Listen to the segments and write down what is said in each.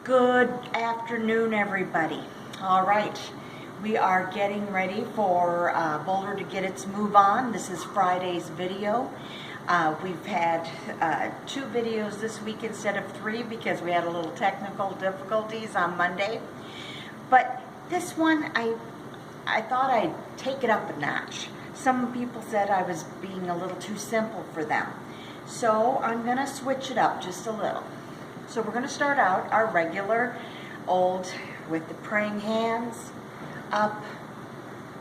Good afternoon, everybody. All right, we are getting ready for Boulder to get its move on. This is Friday's video. We've had 2 videos this week instead of 3 because we had a little technical difficulties on Monday. But this one, I thought I'd take it up a notch. Some people said I was being a little too simple for them. So I'm gonna switch it up just a little. So we're going to start out our regular old with the praying hands, up,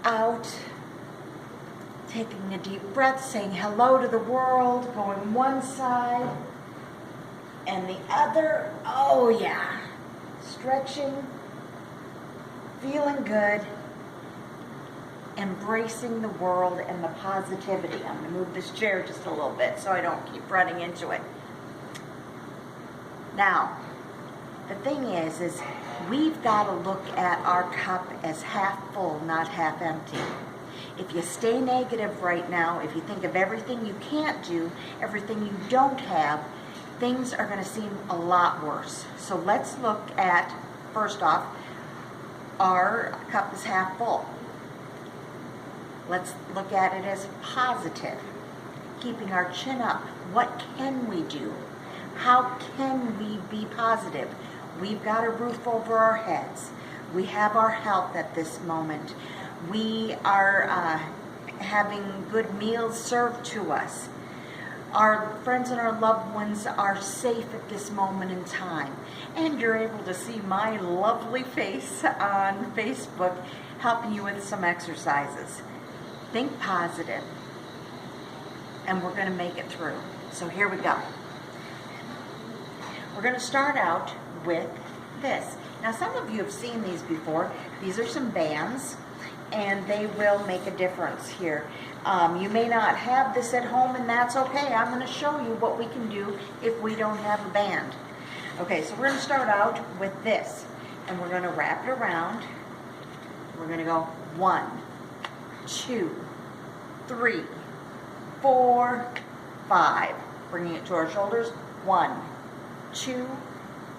out, taking a deep breath, saying hello to the world, going one side and the other. Oh yeah, stretching, feeling good, embracing the world and the positivity. I'm going to move this chair just a little bit so I don't keep running into it. Now, the thing is we've got to look at our cup as half full, not half empty. If you stay negative right now, if you think of everything you can't do, everything you don't have, things are going to seem a lot worse. So let's look at, first off, our cup is half full. Let's look at it as positive, keeping our chin up. What can we do? How can we be positive? We've got a roof over our heads. We have our health at this moment. We are having good meals served to us. Our friends and our loved ones are safe at this moment in time. And you're able to see my lovely face on Facebook helping you with some exercises. Think positive, and we're going to make it through. So here we go. We're going to start out with this. Now, some of you have seen these before. These are some bands, and they will make a difference here. You may not have this at home, and that's okay. I'm going to show you what we can do if we don't have a band. Okay, so we're going to start out with this, and we're going to wrap it around. We're going to go 1, 2, 3, 4, 5. Bringing it to our shoulders. 1, 2,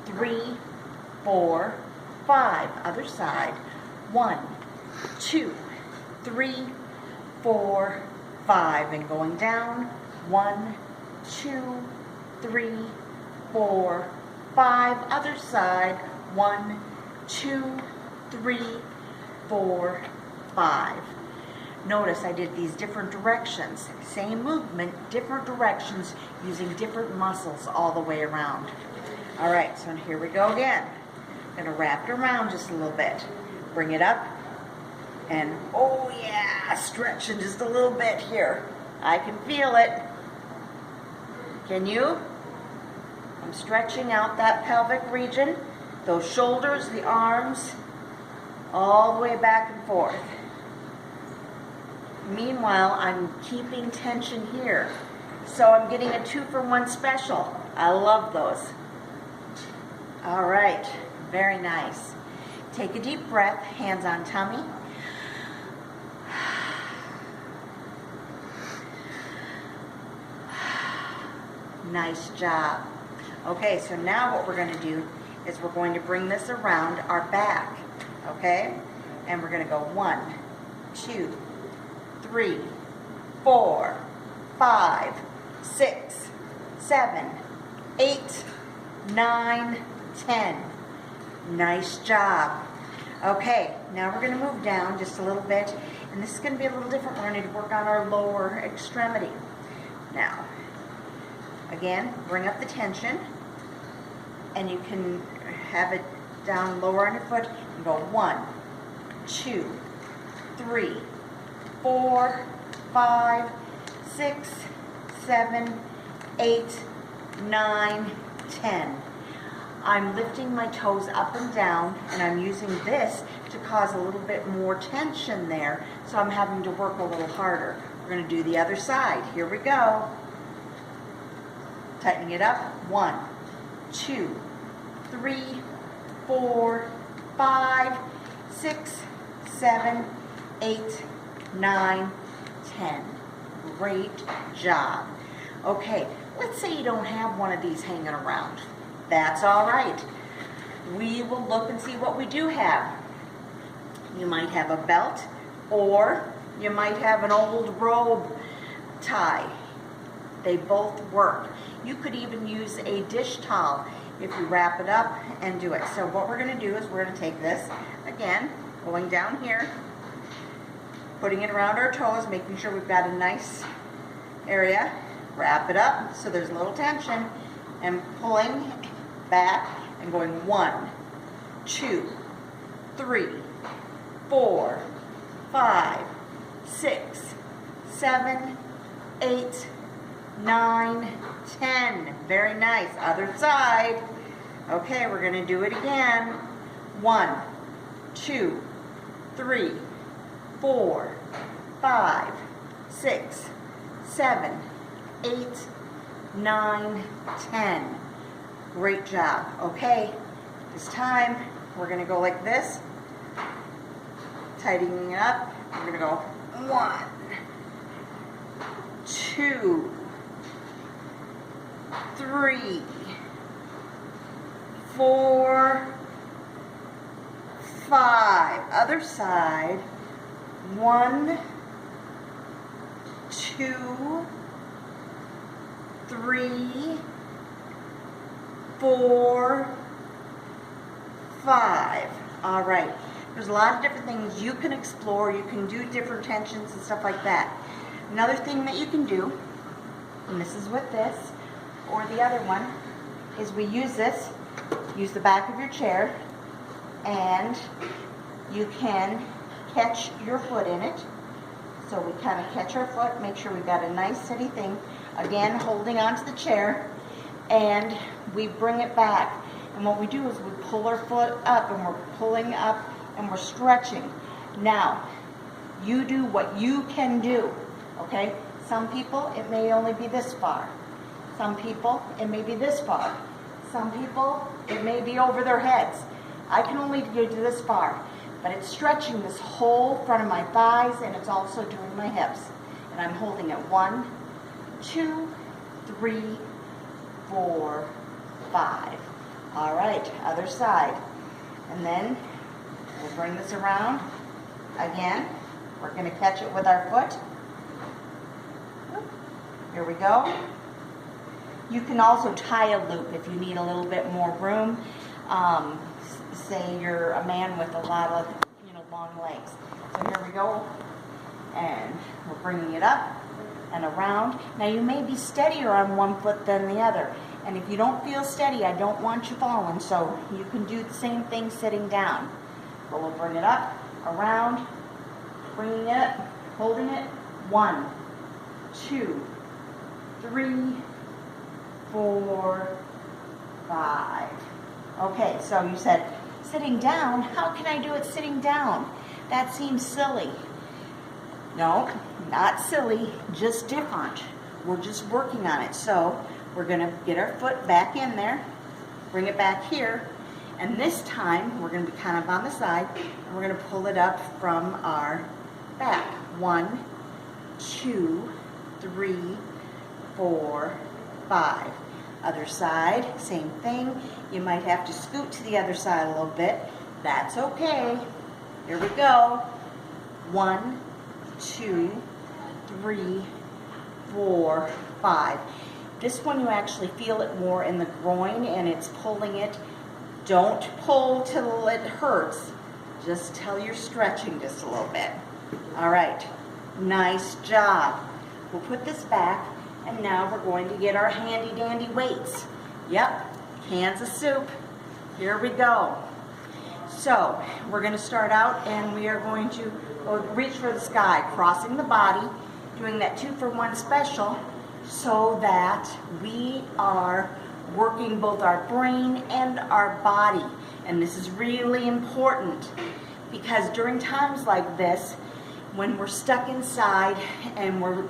3, 4, 5. Other side. 1, 2, 3, 4, 5. And going down. 1, 2, 3, 4, 5. Other side. 1, 2, 3, 4, 5. Notice I did these different directions. Same movement, different directions, using different muscles all the way around. All right, so here we go again. Going to wrap it around just a little bit. Bring it up. And oh yeah, stretching just a little bit here. I can feel it. Can you? I'm stretching out that pelvic region, those shoulders, the arms, all the way back and forth. Meanwhile, I'm keeping tension here. So I'm getting a 2-for-1 special. I love those. All right, very nice. Take a deep breath, hands on tummy. Nice job. Okay, so now what we're going to do is we're going to bring this around our back. Okay? And we're going to go 1, 2, 3, 4, 5, 6, 7, 8, 9, 10. Nice job. Okay, now we're going to move down just a little bit, and this is going to be a little different. We're going to work on our lower extremity. Now, again, bring up the tension, and you can have it down lower on your foot, and go 1, 2, 3, 4, 5, 6, 7, 8, 9, 10. I'm lifting my toes up and down, and I'm using this to cause a little bit more tension there, so I'm having to work a little harder. We're going to do the other side. Here we go. Tightening it up. 1, 2, 3, 4, 5, 6, 7, 8, 9, 10. Great job. Okay, let's say you don't have one of these hanging around. That's all right. we will look and see what we do have. You might have a belt, or you might have an old robe tie. They both work. You could even use a dish towel if you wrap it up and do it. So what we're going to do is we're going to take this, again, going down here, putting it around our toes, making sure we've got a nice area, wrap it up so there's a little tension, and pulling back and going 1, 2, 3, 4, 5, 6, 7, 8, 9, 10. Very nice. Other side. Okay, we're going to do it again. 1, 2, 3, 4, 5, 6, 7, 8, 9, 10. Great job. Okay, this time we're going to go like this, tightening it up. We're going to go 1, 2, 3, 4, 5. Other side. 1, 2, 3, 4, 5. All right. There's a lot of different things you can explore. You can do different tensions and stuff like that. Another thing that you can do, and this is with this or the other one, is we use this. Use the back of your chair, and you can catch your foot in it. So we kind of catch our foot, make sure we've got a nice steady thing. Again, holding onto the chair, and we bring it back. And what we do is we pull our foot up, and we're pulling up, and we're stretching. Now, you do what you can do, okay? Some people, it may only be this far. Some people, it may be this far. Some people, it may be over their heads. I can only go to this far, but it's stretching this whole front of my thighs, and it's also doing my hips. And I'm holding it 1, 2, 3, 4, 5. All right, other side. And then we'll bring this around. Again, we're going to catch it with our foot. Here we go. You can also tie a loop if you need a little bit more room. Say you're a man with a lot of, long legs. So here we go, and we're bringing it up and around. Now you may be steadier on one foot than the other, and if you don't feel steady, I don't want you falling. So you can do the same thing sitting down. But we'll bring it up, around, bringing it up, holding it. 1, 2, 3, 4, 5. Okay, so you said sitting down. How can I do it sitting down? That seems silly. No, not silly, just different. We're just working on it. So we're going to get our foot back in there, bring it back here, and this time we're going to be kind of on the side, and we're going to pull it up from our back. 1, 2, 3, 4, 5. Other side, same thing. You might have to scoot to the other side a little bit. That's okay. Here we go. 1, 2, 3, 4, 5. This one you actually feel it more in the groin, and it's pulling it. Don't pull till it hurts. Just till you're stretching just a little bit. All right. Nice job. We'll put this back. And now we're going to get our handy dandy weights. Yep, cans of soup. Here we go. So we're going to start out, and we are going to reach for the sky, crossing the body, doing that 2-for-1 special, so that we are working both our brain and our body. And this is really important, because during times like this, when we're stuck inside and we're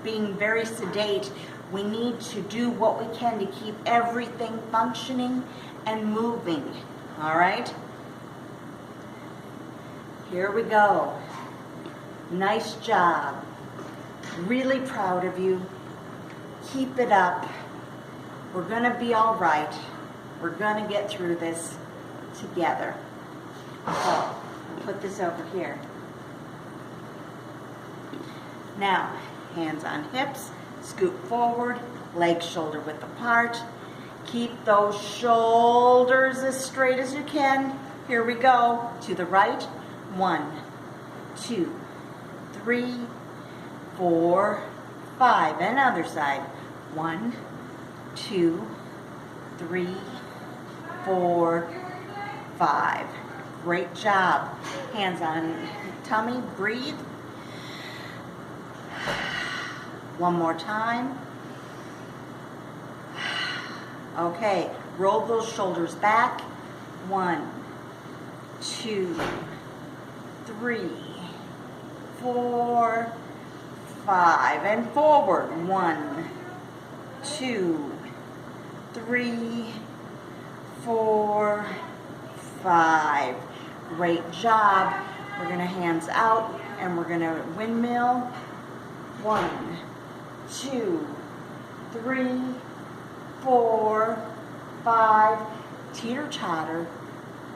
being very sedate, we need to do what we can to keep everything functioning and moving. All right? Here we go. Nice job. Really proud of you. Keep it up. We're going to be all right. We're going to get through this. together. So, put this over here. Now, hands on hips, scoot forward, legs shoulder width apart. Keep those shoulders as straight as you can. Here we go. To the right. 1, 2, 3, 4, 5. And other side. 1, 2, 3, 4, 5. Great job. Hands on tummy. Breathe. One more time. Okay, roll those shoulders back. 1, 2, 3, 4, 5. And forward. 1, 2, 3, 4, 5. Great job. We're going to hands out and we're going to windmill. 1, 2, 3, 4, 5. Teeter-totter.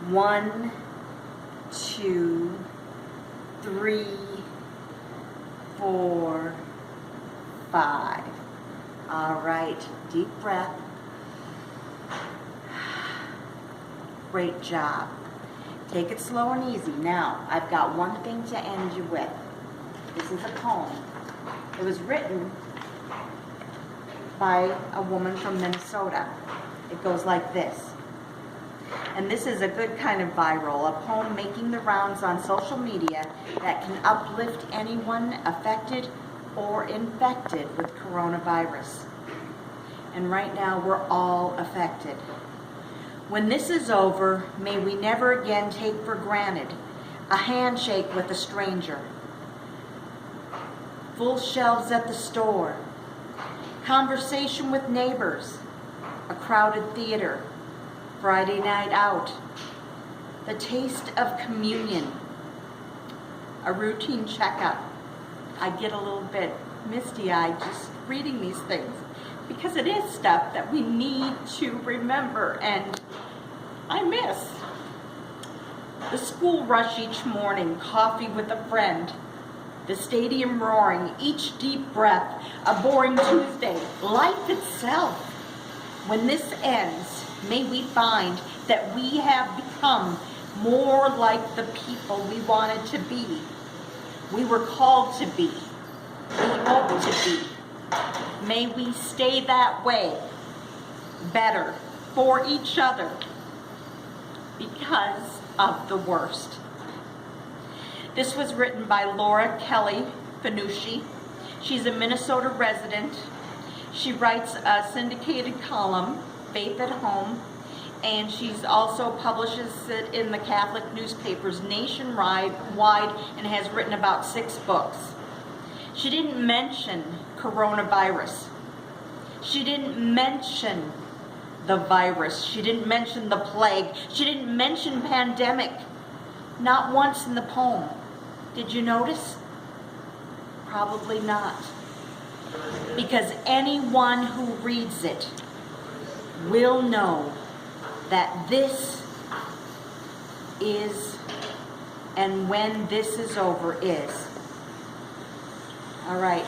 1, 2, 3, 4, 5. All right, deep breath. Great job. Take it slow and easy. Now, I've got one thing to end you with. This is a poem. It was written by a woman from Minnesota. It goes like this. And this is a good kind of viral, a poem making the rounds on social media that can uplift anyone affected or infected with coronavirus. And right now, we're all affected. When this is over, may we never again take for granted a handshake with a stranger, full shelves at the store, conversation with neighbors, a crowded theater, Friday night out, the taste of communion, a routine checkup. I get a little bit misty-eyed just reading these things because it is stuff that we need to remember, and I miss. The school rush each morning, coffee with a friend, the stadium roaring, each deep breath, a boring Tuesday, life itself. When this ends, may we find that we have become more like the people we wanted to be. We were called to be. We hope to be. May we stay that way, better for each other because of the worst. This was written by Laura Kelly Fanucci. She's a Minnesota resident. She writes a syndicated column, Faith at Home, and she's also publishes it in the Catholic newspapers nationwide and has written about 6 books. She didn't mention coronavirus. She didn't mention the virus. She didn't mention the plague. She didn't mention pandemic. Not once in the poem. Did you notice? Probably not. Because anyone who reads it will know that this is, and when this is over is. All right.